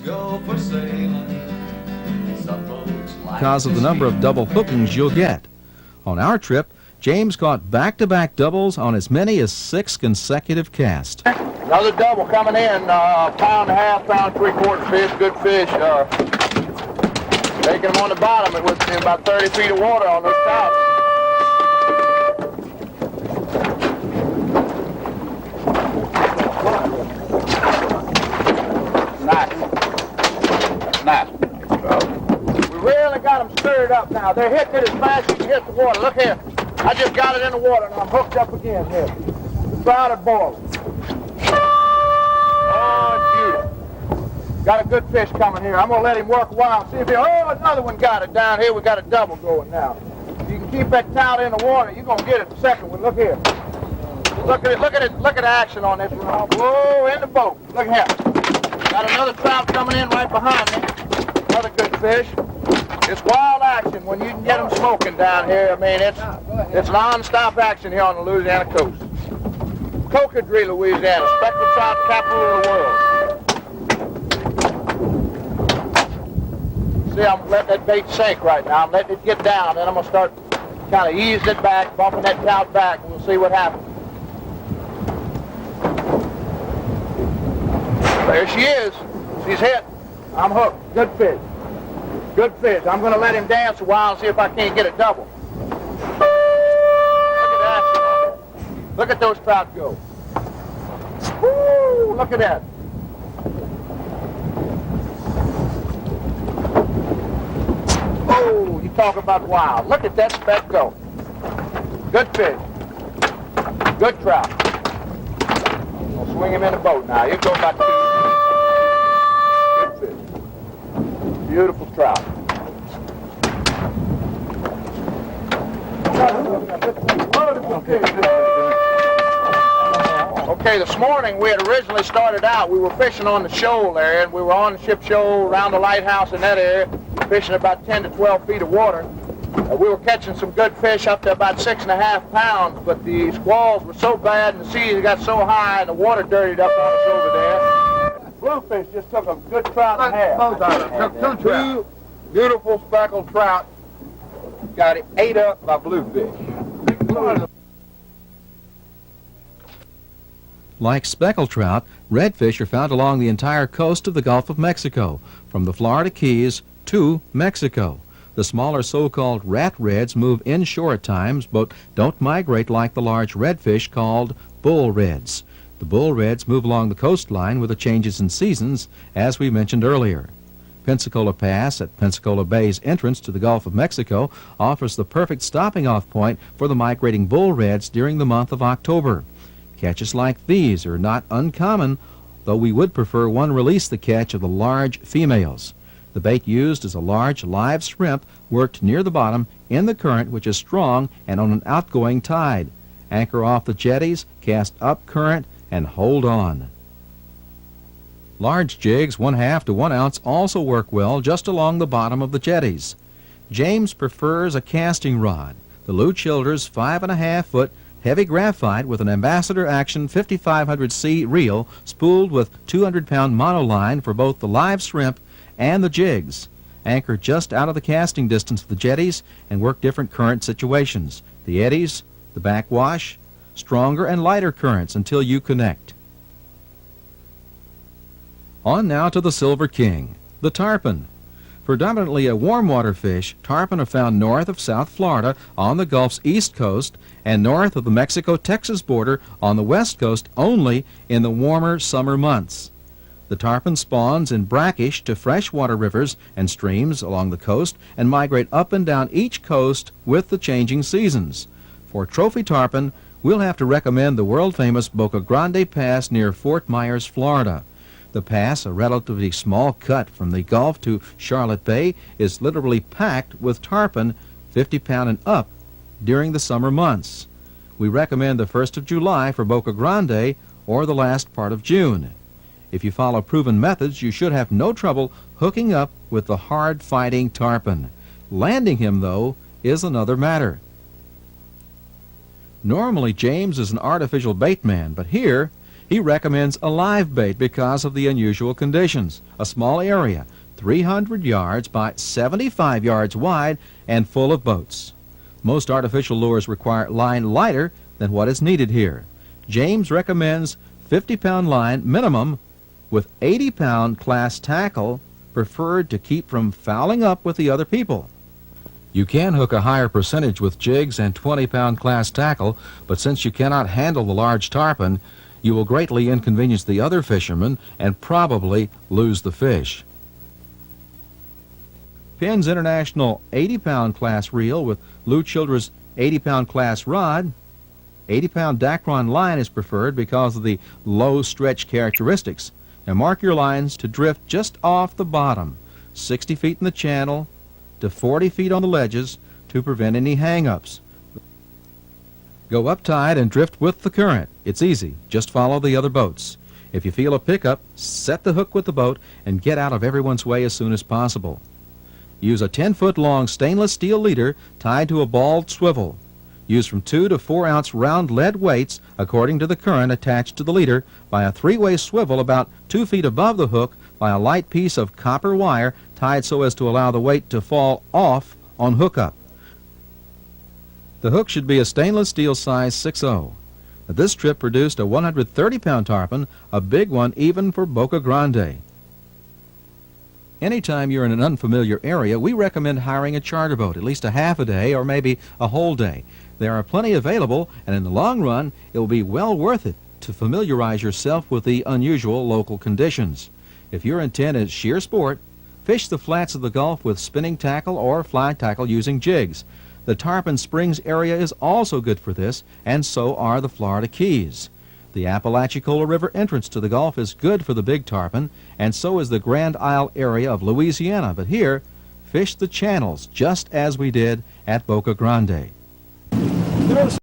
go for sailing. Some folks like because of the number of double hookings you'll get. On our trip, James caught back-to-back doubles on as many as 6 consecutive casts. Another double coming in, pound and a half, pound three-quarter fish, good fish. Taking them on the bottom, it was in about 30 feet of water on those tops. Nice. We really got them stirred up now. They're hitting it as fast as you can hit the water. Look here. I just got it in the water and I'm hooked up again here. The trout are boiling. Oh, it's beautiful. Got a good fish coming here. I'm going to let him work a while and see if he... Oh, another one got it down here. We got a double going now. If you can keep that trout in the water, you're going to get it the second one. Look here. Look at it. Look at it. Look at the action on this one. Whoa, in the boat. Look here. Got another trout coming in right behind me. Another good fish. It's wild action when you can get them smoking down here. I mean, it's non-stop action here on the Louisiana coast. Cocodrie, Louisiana, speckled trout capital of the world. See, I'm letting that bait sink right now. I'm letting it get down, then I'm going to start kind of easing it back, bumping that trout back, and we'll see what happens. There she is. She's hit. I'm hooked. Good fish. Good fish. I'm going to let him dance a while and see if I can't get a double. Look at that. Look at those trout go. Woo! Look at that. Oh, you talk about wild. Look at that speck go. Good fish. Good trout. I'll swing him in the boat now. You go about 2. Good fish. Beautiful trout. Okay, this morning we had originally started out, we were fishing on the shoal there, and we were on the ship shoal around the lighthouse in that area, fishing about 10 to 12 feet of water. We were catching some good fish up to about 6.5 pounds, but the squalls were so bad and the seas got so high and the water dirtied up on us over there. Bluefish just took a good trout and a half. Both of them took 2 trout. Beautiful speckled trout. Got it ate up by bluefish. Like speckled trout, redfish are found along the entire coast of the Gulf of Mexico, from the Florida Keys to Mexico. The smaller so-called rat reds move inshore at times, but don't migrate like the large redfish called bull reds. The bull reds move along the coastline with the changes in seasons, as we mentioned earlier. Pensacola Pass at Pensacola Bay's entrance to the Gulf of Mexico offers the perfect stopping-off point for the migrating bull reds during the month of October. Catches like these are not uncommon, though we would prefer one release the catch of the large females. The bait used is a large live shrimp worked near the bottom in the current, which is strong and on an outgoing tide. Anchor off the jetties, cast up current, and hold on. Large jigs 1/2 to 1 ounce also work well just along the bottom of the jetties. James prefers a casting rod. The Lou Childers 5.5-foot heavy graphite with an Ambassador Action 5500C reel spooled with 200-pound monoline for both the live shrimp and the jigs. Anchor just out of the casting distance of the jetties and work different current situations. The eddies, the backwash, stronger and lighter currents until you connect. On now to the Silver King, the tarpon. Predominantly a warm water fish, tarpon are found north of South Florida on the Gulf's east coast and north of the Mexico-Texas border on the west coast only in the warmer summer months. The tarpon spawns in brackish to freshwater rivers and streams along the coast and migrate up and down each coast with the changing seasons. For trophy tarpon, we'll have to recommend the world-famous Boca Grande Pass near Fort Myers, Florida. The pass, a relatively small cut from the Gulf to Charlotte Bay, is literally packed with tarpon 50-pound and up during the summer months. We recommend the 1st of July for Boca Grande or the last part of June. If you follow proven methods, you should have no trouble hooking up with the hard-fighting tarpon. Landing him, though, is another matter. Normally, James is an artificial bait man, but here He recommends a live bait because of the unusual conditions. A small area, 300 yards by 75 yards wide and full of boats. Most artificial lures require line lighter than what is needed here. James recommends 50-pound line minimum with 80-pound class tackle preferred to keep from fouling up with the other people. You can hook a higher percentage with jigs and 20-pound class tackle, but since you cannot handle the large tarpon, you will greatly inconvenience the other fishermen and probably lose the fish. Penn's International 80-pound class reel with Lou Childress 80-pound class rod. 80-pound Dacron line is preferred because of the low stretch characteristics. Now mark your lines to drift just off the bottom, 60 feet in the channel to 40 feet on the ledges to prevent any hang-ups. Go up tide and drift with the current. It's easy. Just follow the other boats. If you feel a pickup, set the hook with the boat and get out of everyone's way as soon as possible. Use a 10-foot-long stainless steel leader tied to a balled swivel. Use from 2 to 4 ounce round lead weights according to the current attached to the leader by a 3-way swivel about 2 feet above the hook by a light piece of copper wire tied so as to allow the weight to fall off on hookup. The hook should be a stainless steel size 6/0. This trip produced a 130-pound tarpon, a big one even for Boca Grande. Anytime you're in an unfamiliar area, we recommend hiring a charter boat, at least a half a day or maybe a whole day. There are plenty available, and in the long run, it will be well worth it to familiarize yourself with the unusual local conditions. If your intent is sheer sport, fish the flats of the Gulf with spinning tackle or fly tackle using jigs. The Tarpon Springs area is also good for this, and so are the Florida Keys. The Apalachicola River entrance to the Gulf is good for the big tarpon, and so is the Grand Isle area of Louisiana. But here, fish the channels just as we did at Boca Grande.